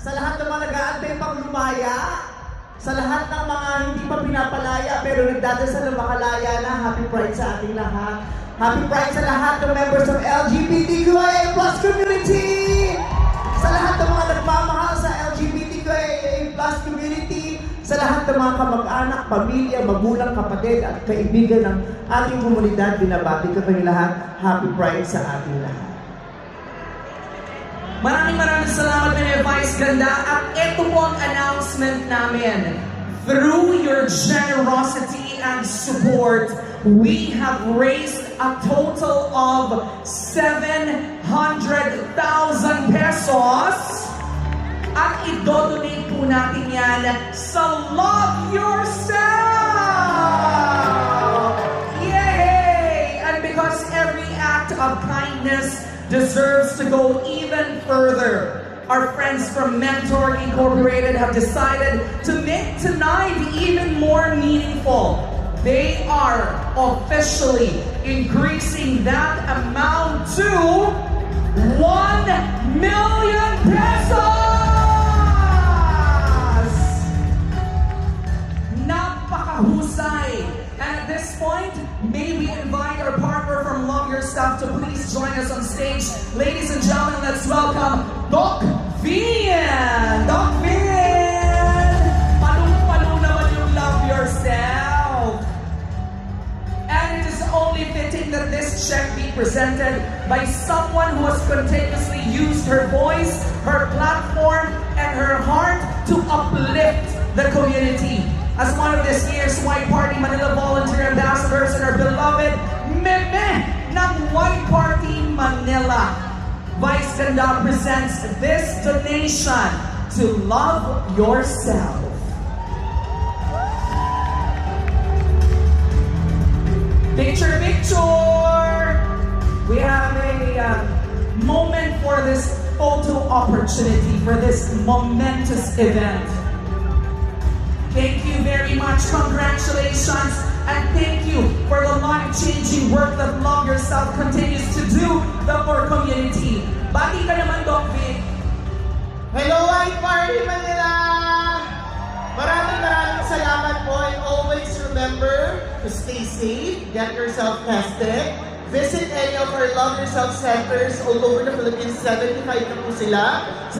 sa lahat ng mga nag-aantay pang lumaya, sa lahat ng mga hindi pa pinapalaya pero nagdadasal na makalaya na, Happy Pride sa ating lahat. Happy Pride sa lahat ng members of LGBTQIA+ community! Sa lahat ng mga nagmamahal sa LGBTQIA+ community, sa lahat ng mga kamag-anak, pamilya, magulang, kapatid at kaibigan ng ating komunidad, binabati ko kayo lahat. Happy Pride sa ating lahat. Maraming salamat na Vice Ganda at ito po ang announcement namin. Through your generosity and support, we have raised a total of 700,000 pesos at i-donate po natin yan sa Love Yourself! Yay! And because every act of kindness deserves to go even further, our friends from Mentor Incorporated have decided to make tonight even more meaningful. They are officially increasing that amount to 1 million pesos! Napakahusay! And at this point, may we invite our partner from Love Yourself to please join us on stage. Ladies and gentlemen, let's welcome Doc Vian! Doc Vian! Palong-palo naman yung Love Yourself! And it is only fitting that this check be presented by someone who has continuously used her voice, her platform, and her heart to uplift the community. As one of this year's White Party Manila Volunteer Ambassadors and our beloved Meme ng White Party Manila, Vice Ganda presents this donation to Love Yourself. Picture, picture! We have a moment for this photo opportunity, for this momentous event. Thank you very much. Congratulations. And thank you for the life-changing work that Love Yourself continues to do the poor community. Bati ka naman, Doc Vic. Hello, White Party Manila! Maraming salamat po, and always remember to stay safe, get yourself tested, visit any of our Love Yourself centers all over the Philippines. 75 na po sila.